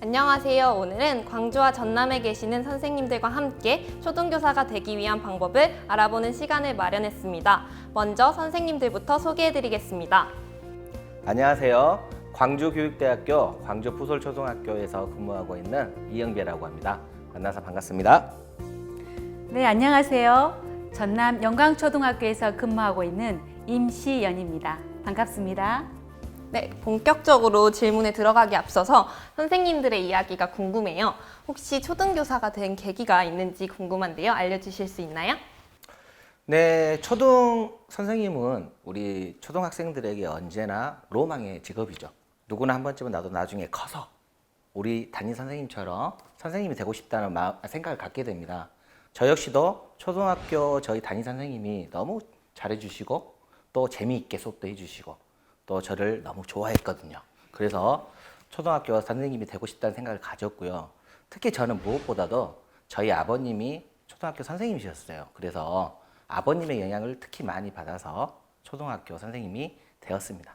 안녕하세요. 오늘은 광주와 전남에 계시는 선생님들과 함께 초등교사가 되기 위한 방법을 알아보는 시간을 마련했습니다. 먼저 선생님들부터 소개해드리겠습니다. 안녕하세요. 광주교육대학교 광주부솔초등학교에서 근무하고 있는 이영배라고 합니다. 만나서 반갑습니다. 네, 안녕하세요. 전남 영광초등학교에서 근무하고 있는 임시연입니다. 반갑습니다. 네, 본격적으로 질문에 들어가기 앞서서 선생님들의 이야기가 궁금해요. 혹시 초등교사가 된 계기가 있는지 궁금한데요. 알려주실 수 있나요? 네, 초등 선생님은 우리 초등학생들에게 언제나 로망의 직업이죠. 누구나 한 번쯤은 나도 나중에 커서 우리 담임 선생님처럼 선생님이 되고 싶다는 생각을 갖게 됩니다. 저 역시도 초등학교 저희 담임 선생님이 너무 잘해주시고 또 재미있게 수업도 해주시고 또 저를 너무 좋아했거든요. 그래서 초등학교 선생님이 되고 싶다는 생각을 가졌고요. 특히 저는 무엇보다도 저희 아버님이 초등학교 선생님이셨어요. 그래서 아버님의 영향을 특히 많이 받아서 초등학교 선생님이 되었습니다.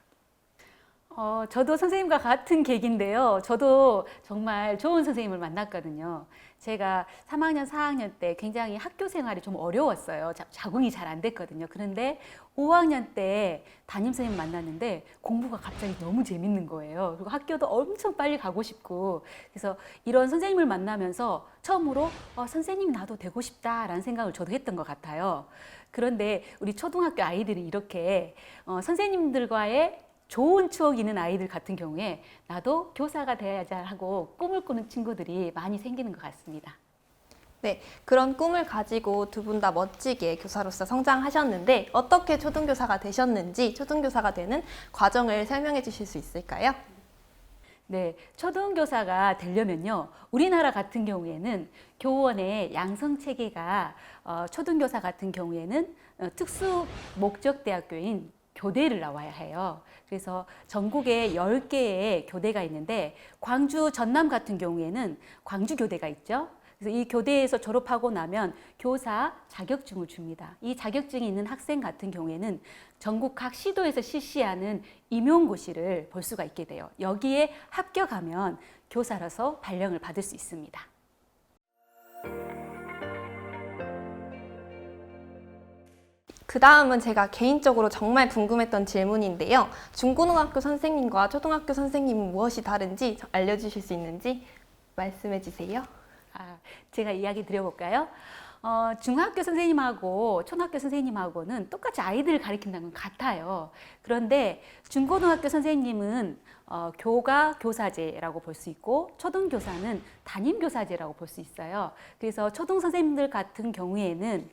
저도 선생님과 같은 계기인데요. 저도 정말 좋은 선생님을 만났거든요. 제가 3학년, 4학년 때 굉장히 학교 생활이 좀 어려웠어요. 적응이 잘 안 됐거든요. 그런데 5학년 때 담임 선생님 만났는데 공부가 갑자기 너무 재밌는 거예요. 그리고 학교도 엄청 빨리 가고 싶고, 그래서 이런 선생님을 만나면서 처음으로 선생님 나도 되고 싶다라는 생각을 저도 했던 것 같아요. 그런데 우리 초등학교 아이들이 이렇게 선생님들과의 좋은 추억 있는 아이들 같은 경우에 나도 교사가 되어야지 하고 꿈을 꾸는 친구들이 많이 생기는 것 같습니다. 네, 그런 꿈을 가지고 두 분 다 멋지게 교사로서 성장하셨는데 어떻게 초등교사가 되셨는지 초등교사가 되는 과정을 설명해 주실 수 있을까요? 네, 초등교사가 되려면요, 우리나라 같은 경우에는 교원의 양성 체계가 초등교사 같은 경우에는 특수 목적 대학교인 교대를 나와야 해요. 그래서 전국에 10개의 교대가 있는데 광주 전남 같은 경우에는 광주 교대가 있죠. 그래서 이 교대에서 졸업하고 나면 교사 자격증을 줍니다. 이 자격증이 있는 학생 같은 경우에는 전국 각 시도에서 실시하는 임용고시를 볼 수가 있게 돼요. 여기에 합격하면 교사로서 발령을 받을 수 있습니다. 그 다음은 제가 개인적으로 정말 궁금했던 질문인데요. 중고등학교 선생님과 초등학교 선생님은 무엇이 다른지 알려주실 수 있는지 말씀해 주세요. 제가 이야기 드려볼까요? 중학교 선생님하고 초등학교 선생님하고는 똑같이 아이들을 가르친다는 건 같아요. 그런데 중고등학교 선생님은 교가 교사제라고 볼 수 있고 초등교사는 담임교사제라고 볼 수 있어요. 그래서 초등 선생님들 같은 경우에는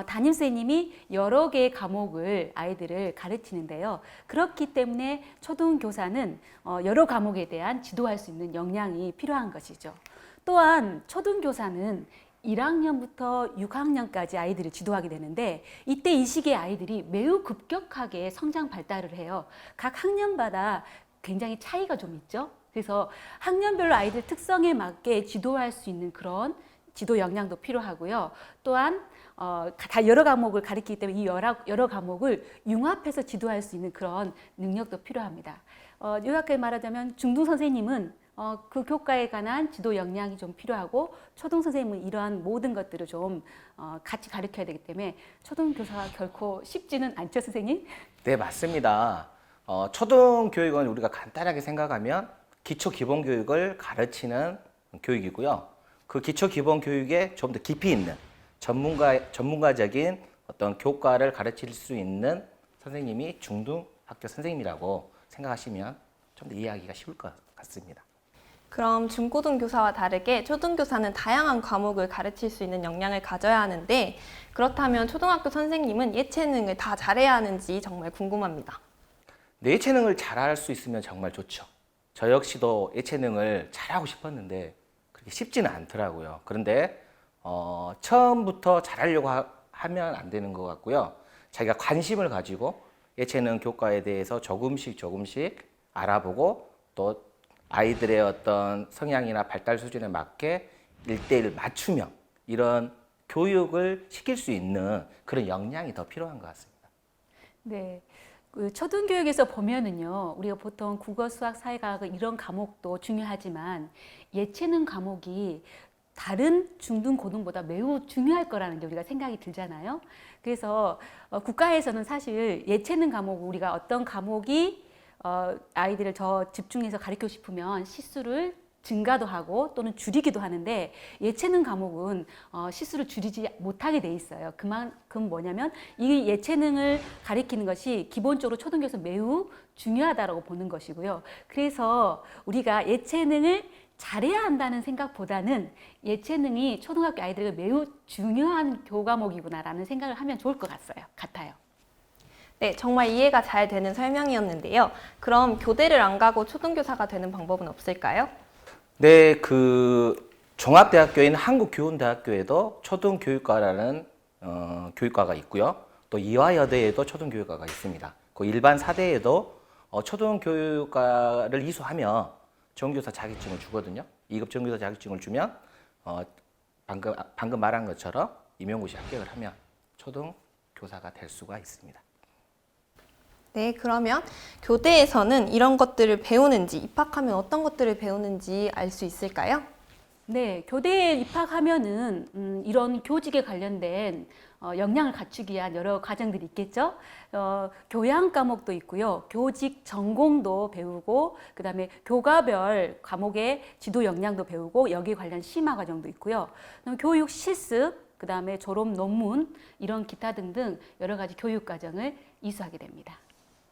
담임 선생님이 여러 개의 과목을 아이들을 가르치는데요. 그렇기 때문에 초등교사는 여러 과목에 대한 지도할 수 있는 역량이 필요한 것이죠. 또한 초등교사는 1학년부터 6학년까지 아이들을 지도하게 되는데 이때 이 시기의 아이들이 매우 급격하게 성장 발달을 해요. 각 학년마다 굉장히 차이가 좀 있죠. 그래서 학년별로 아이들 특성에 맞게 지도할 수 있는 그런 지도 역량도 필요하고요. 또한 다 여러 과목을 가르치기 때문에 이 여러 과목을 융합해서 지도할 수 있는 그런 능력도 필요합니다. 요약하게 말하자면 중등 선생님은 그 교과에 관한 지도 역량이 좀 필요하고 초등 선생님은 이러한 모든 것들을 좀 같이 가르쳐야 되기 때문에 초등 교사가 결코 쉽지는 않죠, 선생님? 네, 맞습니다. 초등 교육은 우리가 간단하게 생각하면 기초 기본 교육을 가르치는 교육이고요. 그 기초 기본 교육에 좀 더 깊이 있는 전문가적인 어떤 교과를 가르칠 수 있는 선생님이 중등학교 선생님이라고 생각하시면 좀 더 이해하기가 쉬울 것 같습니다. 그럼 중고등교사와 다르게 초등교사는 다양한 과목을 가르칠 수 있는 역량을 가져야 하는데 그렇다면 초등학교 선생님은 예체능을 다 잘해야 하는지 정말 궁금합니다. 네, 예체능을 잘할 수 있으면 정말 좋죠. 저 역시도 예체능을 잘하고 싶었는데 그렇게 쉽지는 않더라고요. 그런데 처음부터 잘하려고 하면 안 되는 것 같고요. 자기가 관심을 가지고 예체능 교과에 대해서 조금씩 알아보고 또 아이들의 어떤 성향이나 발달 수준에 맞게 1대1 맞춤형 이런 교육을 시킬 수 있는 그런 역량이 더 필요한 것 같습니다. 네, 그 초등교육에서 보면은요, 우리가 보통 국어, 수학, 사회과학 이런 과목도 중요하지만 예체능 과목이 다른 중등, 고등보다 매우 중요할 거라는 게 우리가 생각이 들잖아요. 그래서 국가에서는 사실 예체능 과목, 우리가 어떤 과목이 아이들을 더 집중해서 가르치고 싶으면 시수를 증가도 하고 또는 줄이기도 하는데, 예체능 과목은 시수를 줄이지 못하게 돼 있어요. 그만큼 뭐냐면 이 예체능을 가리키는 것이 기본적으로 초등교에서 매우 중요하다고 보는 것이고요. 그래서 우리가 예체능을 잘해야 한다는 생각보다는 예체능이 초등학교 아이들에게 매우 중요한 교과목이구나라는 생각을 하면 좋을 것 같아요. 네, 정말 이해가 잘 되는 설명이었는데요. 그럼 교대를 안 가고 초등교사가 되는 방법은 없을까요? 네, 그 종합대학교인 한국교훈대학교에도 초등교육과라는 교육과가 있고요. 또 이화여대에도 초등교육과가 있습니다. 그 일반 사대에도 초등교육과를 이수하면 정교사 자격증을 주거든요. 2급 정교사 자격증을 주면 방금 말한 것처럼 임용고시 합격을 하면 초등교사가 될 수가 있습니다. 네, 그러면 교대에서는 이런 것들을 배우는지, 입학하면 어떤 것들을 배우는지 알 수 있을까요? 네, 교대에 입학하면은 이런 교직에 관련된 역량을 갖추기 위한 여러 과정들이 있겠죠. 교양 과목도 있고요, 교직 전공도 배우고, 그다음에 교과별 과목의 지도 역량도 배우고, 여기 관련 심화 과정도 있고요. 교육 실습, 그다음에 졸업 논문, 이런 기타 등등 여러 가지 교육 과정을 이수하게 됩니다.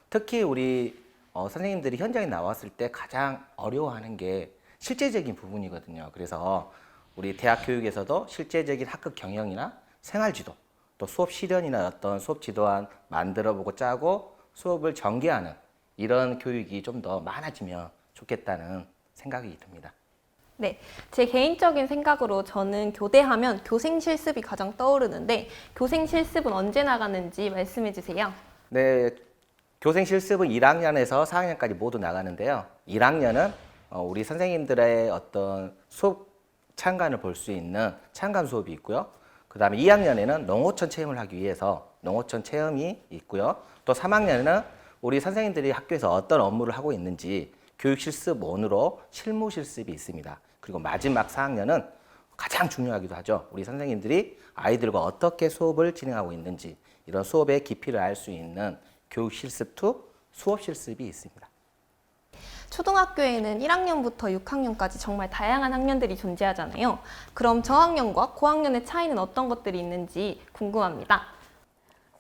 특히 우리 선생님들이 현장에 나왔을 때 가장 어려워하는 게 실제적인 부분이거든요. 그래서 우리 대학 교육에서도 실제적인 학급 경영이나 생활지도, 또 수업 실현이나 어떤 수업 지도안 만들어보고 짜고 수업을 전개하는 이런 교육이 좀 더 많아지면 좋겠다는 생각이 듭니다. 네, 제 개인적인 생각으로 저는 교대하면 교생 실습이 가장 떠오르는데, 교생 실습은 언제 나가는지 말씀해 주세요. 네, 교생 실습은 1학년에서 4학년까지 모두 나가는데요. 1학년은 우리 선생님들의 어떤 수업 참관을 볼 수 있는 참관 수업이 있고요. 그 다음에 2학년에는 농어촌 체험을 하기 위해서 농어촌 체험이 있고요. 또 3학년에는 우리 선생님들이 학교에서 어떤 업무를 하고 있는지 교육 실습 1으로 실무 실습이 있습니다. 그리고 마지막 4학년은 가장 중요하기도 하죠. 우리 선생님들이 아이들과 어떻게 수업을 진행하고 있는지 이런 수업의 깊이를 알 수 있는 교육 실습 2 수업 실습이 있습니다. 초등학교에는 1학년부터 6학년까지 정말 다양한 학년들이 존재하잖아요. 그럼 저학년과 고학년의 차이는 어떤 것들이 있는지 궁금합니다.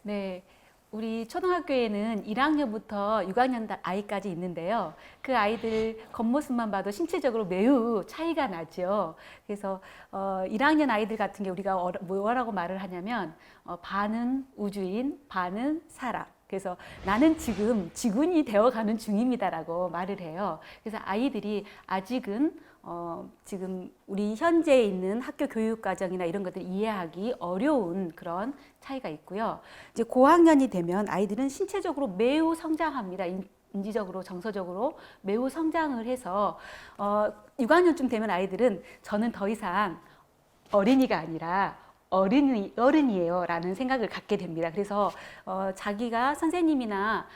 네, 우리 초등학교에는 1학년부터 6학년 아이까지 있는데요. 그 아이들 겉모습만 봐도 신체적으로 매우 차이가 나죠. 그래서 1학년 아이들 같은 게 우리가 뭐라고 말을 하냐면 반은 우주인, 반은 사람. 그래서 나는 지금 지군이 되어가는 중입니다라고 말을 해요. 그래서 아이들이 아직은 지금 우리 현재 있는 학교 교육 과정이나 이런 것들을 이해하기 어려운 그런 차이가 있고요. 이제 고학년이 되면 아이들은 신체적으로 매우 성장합니다. 인지적으로, 정서적으로 매우 성장을 해서 6학년쯤 되면 아이들은 저는 더 이상 어린이가 아니라 어른이에요 라는 생각을 갖게 됩니다. 그래서 자기가 선생님이나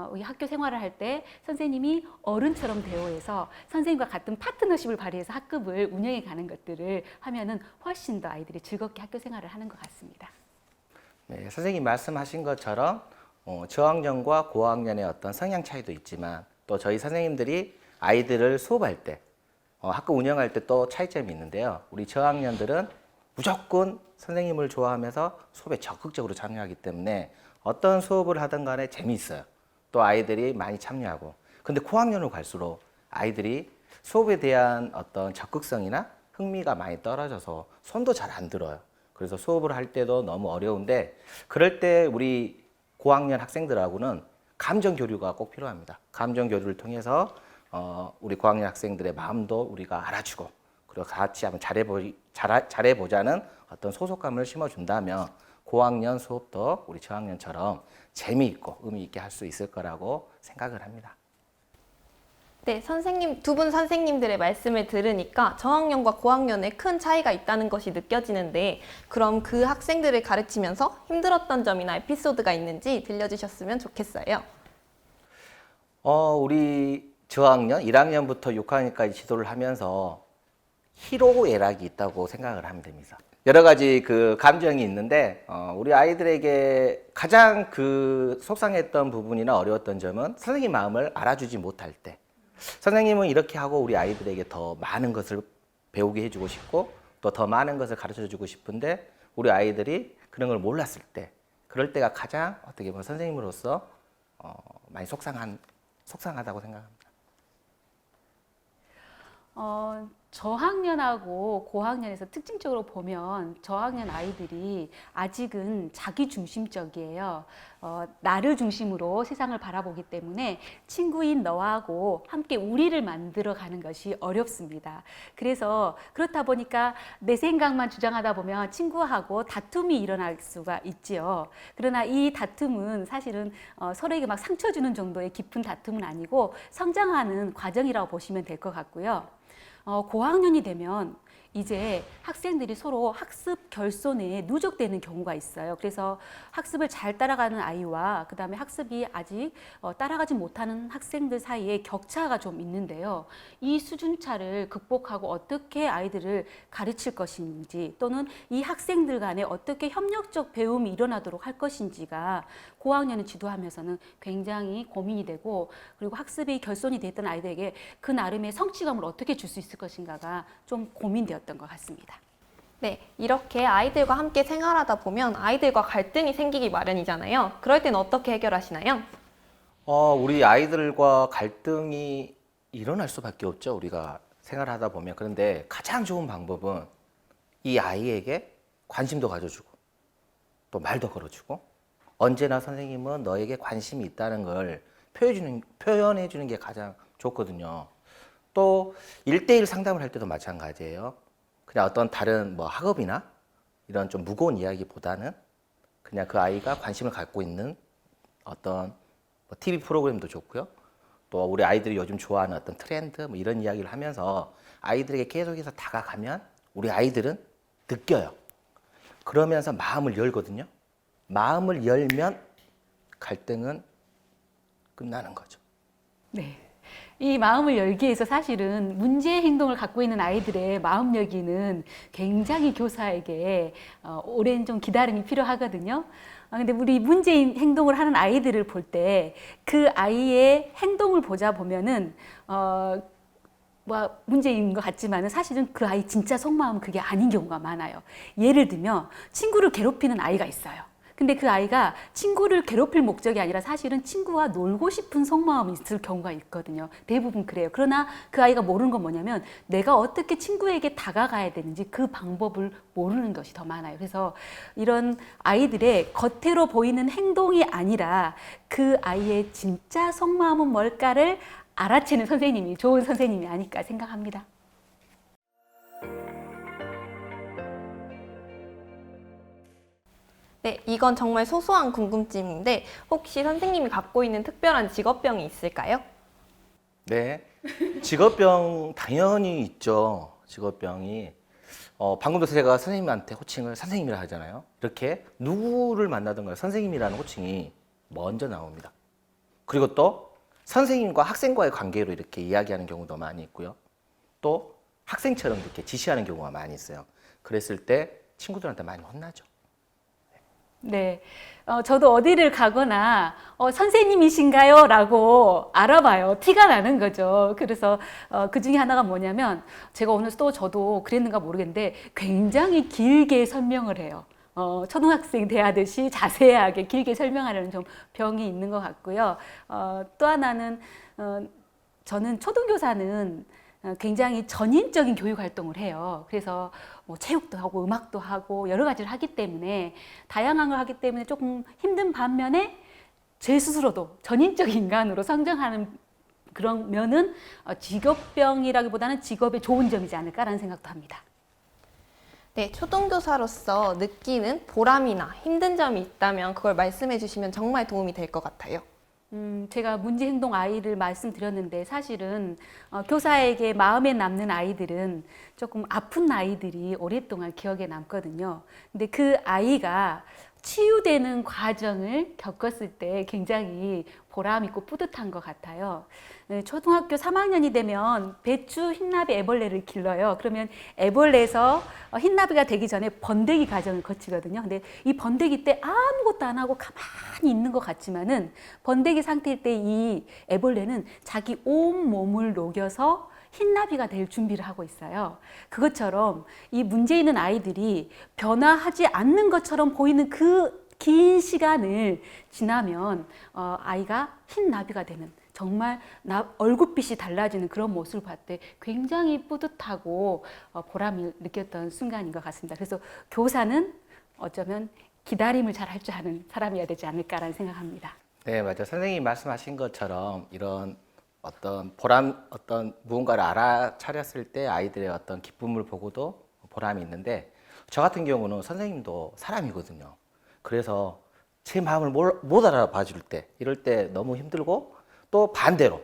우리 학교 생활을 할 때 선생님이 어른처럼 대우해서 선생님과 같은 파트너십을 발휘해서 학급을 운영해 가는 것들을 하면은 훨씬 더 아이들이 즐겁게 학교 생활을 하는 것 같습니다. 네, 선생님 말씀하신 것처럼 저학년과 고학년의 어떤 성향 차이도 있지만 또 저희 선생님들이 아이들을 수업할 때 학급 운영할 때 또 차이점이 있는데요. 우리 저학년들은 무조건 선생님을 좋아하면서 수업에 적극적으로 참여하기 때문에 어떤 수업을 하든 간에 재미있어요. 또 아이들이 많이 참여하고. 근데 고학년으로 갈수록 아이들이 수업에 대한 어떤 적극성이나 흥미가 많이 떨어져서 손도 잘 안 들어요. 그래서 수업을 할 때도 너무 어려운데 그럴 때 우리 고학년 학생들하고는 감정 교류가 꼭 필요합니다. 감정 교류를 통해서 우리 고학년 학생들의 마음도 우리가 알아주고 그리고 같이 한번 잘해보자는 어떤 소속감을 심어준다면 고학년 수업도 우리 저학년처럼 재미있고 의미있게 할 수 있을 거라고 생각을 합니다. 네, 두 분 선생님들의 말씀을 들으니까 저학년과 고학년에 큰 차이가 있다는 것이 느껴지는데, 그럼 그 학생들을 가르치면서 힘들었던 점이나 에피소드가 있는지 들려주셨으면 좋겠어요. 우리 저학년 1학년부터 6학년까지 지도를 하면서 희로애락이 있다고 생각을 하면 됩니다. 여러 가지 그 감정이 있는데 우리 아이들에게 가장 그 속상했던 부분이나 어려웠던 점은 선생님 마음을 알아주지 못할 때, 선생님은 이렇게 하고 우리 아이들에게 더 많은 것을 배우게 해주고 싶고 또 더 많은 것을 가르쳐주고 싶은데 우리 아이들이 그런 걸 몰랐을 때, 그럴 때가 가장 어떻게 보면 선생님으로서 많이 속상하다고 생각합니다. 저학년하고 고학년에서 특징적으로 보면 저학년 아이들이 아직은 자기 중심적이에요. 나를 중심으로 세상을 바라보기 때문에 친구인 너하고 함께 우리를 만들어 가는 것이 어렵습니다. 그래서 그렇다 보니까 내 생각만 주장하다 보면 친구하고 다툼이 일어날 수가 있지요. 그러나 이 다툼은 사실은 서로에게 막 상처 주는 정도의 깊은 다툼은 아니고 성장하는 과정이라고 보시면 될 것 같고요. 고학년이 되면 이제 학생들이 서로 학습 결손에 누적되는 경우가 있어요. 그래서 학습을 잘 따라가는 아이와 그다음에 학습이 아직 따라가지 못하는 학생들 사이에 격차가 좀 있는데요. 이 수준차를 극복하고 어떻게 아이들을 가르칠 것인지 또는 이 학생들 간에 어떻게 협력적 배움이 일어나도록 할 것인지가 고학년을 지도하면서는 굉장히 고민이 되고, 그리고 학습이 결손이 됐던 아이들에게 그 나름의 성취감을 어떻게 줄 수 있을 것인가가 좀 고민되었던 것 같습니다. 네, 이렇게 아이들과 함께 생활하다 보면 아이들과 갈등이 생기기 마련이잖아요. 그럴 때는 어떻게 해결하시나요? 우리 아이들과 갈등이 일어날 수밖에 없죠. 우리가 생활하다 보면. 그런데 가장 좋은 방법은 이 아이에게 관심도 가져주고 또 말도 걸어주고, 언제나 선생님은 너에게 관심이 있다는 걸 표현해 주는 게 가장 좋거든요. 또 1대1 상담을 할 때도 마찬가지예요. 그냥 어떤 다른 뭐 학업이나 이런 좀 무거운 이야기보다는 그냥 그 아이가 관심을 갖고 있는 어떤 뭐 TV 프로그램도 좋고요. 또 우리 아이들이 요즘 좋아하는 어떤 트렌드 뭐 이런 이야기를 하면서 아이들에게 계속해서 다가가면 우리 아이들은 느껴요. 그러면서 마음을 열거든요. 마음을 열면 갈등은 끝나는 거죠. 네. 이 마음을 열기 위해서 사실은 문제의 행동을 갖고 있는 아이들의 마음 열기는 굉장히 교사에게 오랜 좀 기다림이 필요하거든요. 근데 우리 문제인 행동을 하는 아이들을 볼 때 그 아이의 행동을 보면은 뭐 문제인 것 같지만은 사실은 그 아이 진짜 속마음은 그게 아닌 경우가 많아요. 예를 들면 친구를 괴롭히는 아이가 있어요. 근데 그 아이가 친구를 괴롭힐 목적이 아니라 사실은 친구와 놀고 싶은 속마음이 있을 경우가 있거든요. 대부분 그래요. 그러나 그 아이가 모르는 건 뭐냐면 내가 어떻게 친구에게 다가가야 되는지 그 방법을 모르는 것이 더 많아요. 그래서 이런 아이들의 겉으로 보이는 행동이 아니라 그 아이의 진짜 속마음은 뭘까를 알아채는 선생님이 좋은 선생님이 아닐까 생각합니다. 네, 이건 정말 소소한 궁금증인데 혹시 선생님이 갖고 있는 특별한 직업병이 있을까요? 네. 직업병 당연히 있죠. 직업병이. 방금도 제가 선생님한테 호칭을 선생님이라 하잖아요. 이렇게 누구를 만나든 간에 선생님이라는 호칭이 먼저 나옵니다. 그리고 또 선생님과 학생과의 관계로 이렇게 이야기하는 경우도 많이 있고요. 또 학생처럼 이렇게 지시하는 경우가 많이 있어요. 그랬을 때 친구들한테 많이 혼나죠. 네, 저도 어디를 가거나 선생님이신가요? 라고 알아봐요. 티가 나는 거죠. 그래서 그 중에 하나가 뭐냐면 제가 오늘 또 저도 그랬는가 모르겠는데 굉장히 길게 설명을 해요. 초등학생 대하듯이 자세하게 길게 설명하려는 좀 병이 있는 것 같고요. 또 하나는 저는 초등교사는 굉장히 전인적인 교육 활동을 해요. 그래서 뭐 체육도 하고 음악도 하고 여러 가지를 하기 때문에 다양한 걸 하기 때문에 조금 힘든 반면에 제 스스로도 전인적 인간으로 성장하는 그런 면은 직업병이라기보다는 직업의 좋은 점이지 않을까라는 생각도 합니다. 네, 초등교사로서 느끼는 보람이나 힘든 점이 있다면 그걸 말씀해 주시면 정말 도움이 될 것 같아요. 제가 문제 행동 아이를 말씀드렸는데 사실은 교사에게 마음에 남는 아이들은 조금 아픈 아이들이 오랫동안 기억에 남거든요. 근데 그 아이가 치유되는 과정을 겪었을 때 굉장히 보람 있고 뿌듯한 것 같아요. 초등학교 3학년이 되면 배추 흰나비 애벌레를 길러요. 그러면 애벌레에서 흰나비가 되기 전에 번데기 과정을 거치거든요. 근데 이 번데기 때 아무것도 안 하고 가만히 있는 것 같지만은 번데기 상태일 때 이 애벌레는 자기 온 몸을 녹여서 흰나비가 될 준비를 하고 있어요. 그것처럼 이 문제 있는 아이들이 변화하지 않는 것처럼 보이는 그 긴 시간을 지나면 아이가 흰나비가 되는, 정말 얼굴빛이 달라지는 그런 모습을 봤을 때 굉장히 뿌듯하고 보람을 느꼈던 순간인 것 같습니다. 그래서 교사는 어쩌면 기다림을 잘 할 줄 아는 사람이어야 되지 않을까라는 생각합니다. 네, 맞아요. 선생님이 말씀하신 것처럼 이런 어떤 보람, 어떤 무언가를 알아차렸을 때 아이들의 어떤 기쁨을 보고도 보람이 있는데, 저 같은 경우는 선생님도 사람이거든요. 그래서 제 마음을 못 알아봐 줄 때, 이럴 때 너무 힘들고, 또 반대로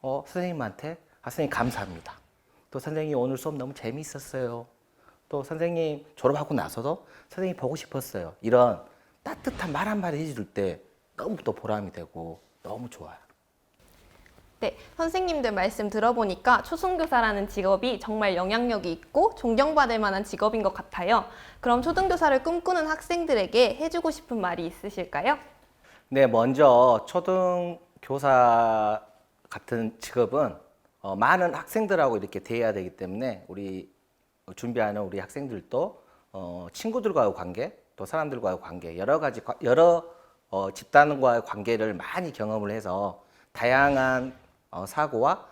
선생님한테 선생님 감사합니다. 또 선생님 오늘 수업 너무 재미있었어요. 또 선생님 졸업하고 나서도 선생님 보고 싶었어요. 이런 따뜻한 말 한마디 해줄 때 너무 또 보람이 되고 너무 좋아요. 네, 선생님들 말씀 들어보니까 초등교사라는 직업이 정말 영향력이 있고 존경받을 만한 직업인 것 같아요. 그럼 초등교사를 꿈꾸는 학생들에게 해주고 싶은 말이 있으실까요? 네, 먼저 초등교사 같은 직업은 많은 학생들하고 이렇게 대해야 되기 때문에 우리 준비하는 우리 학생들도 친구들과의 관계, 또 사람들과의 관계, 여러 집단과의 관계를 많이 경험을 해서 다양한 사고와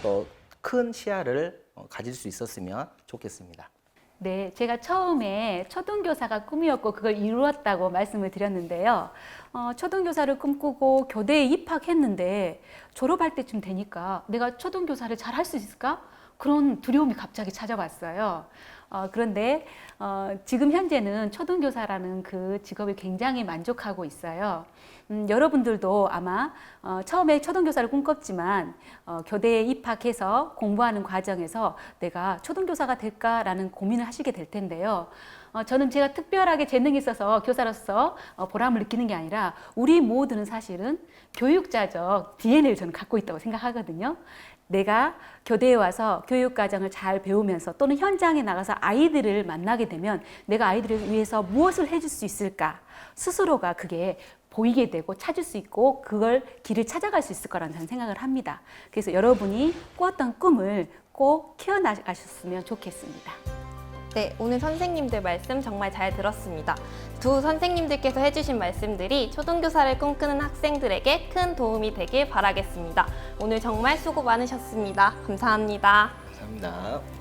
또 큰 시야를 가질 수 있었으면 좋겠습니다. 네, 제가 처음에 초등교사가 꿈이었고 그걸 이루었다고 말씀을 드렸는데요. 초등교사를 꿈꾸고 교대에 입학했는데 졸업할 때쯤 되니까 내가 초등교사를 잘 할 수 있을까? 그런 두려움이 갑자기 찾아왔어요. 그런데 지금 현재는 초등교사라는 그 직업에 굉장히 만족하고 있어요. 여러분들도 아마 처음에 초등교사를 꿈꿨지만 교대에 입학해서 공부하는 과정에서 내가 초등교사가 될까라는 고민을 하시게 될 텐데요. 저는 제가 특별하게 재능이 있어서 교사로서 보람을 느끼는 게 아니라 우리 모두는 사실은 교육자적 DNA를 저는 갖고 있다고 생각하거든요. 내가 교대에 와서 교육과정을 잘 배우면서 또는 현장에 나가서 아이들을 만나게 되면 내가 아이들을 위해서 무엇을 해줄 수 있을까? 스스로가 그게 보이게 되고 찾을 수 있고 그걸 길을 찾아갈 수 있을 거라는 저는 생각을 합니다. 그래서 여러분이 꾸었던 꿈을 꼭 키워나가셨으면 좋겠습니다. 네, 오늘 선생님들 말씀 정말 잘 들었습니다. 두 선생님들께서 해주신 말씀들이 초등교사를 꿈꾸는 학생들에게 큰 도움이 되길 바라겠습니다. 오늘 정말 수고 많으셨습니다. 감사합니다. 감사합니다.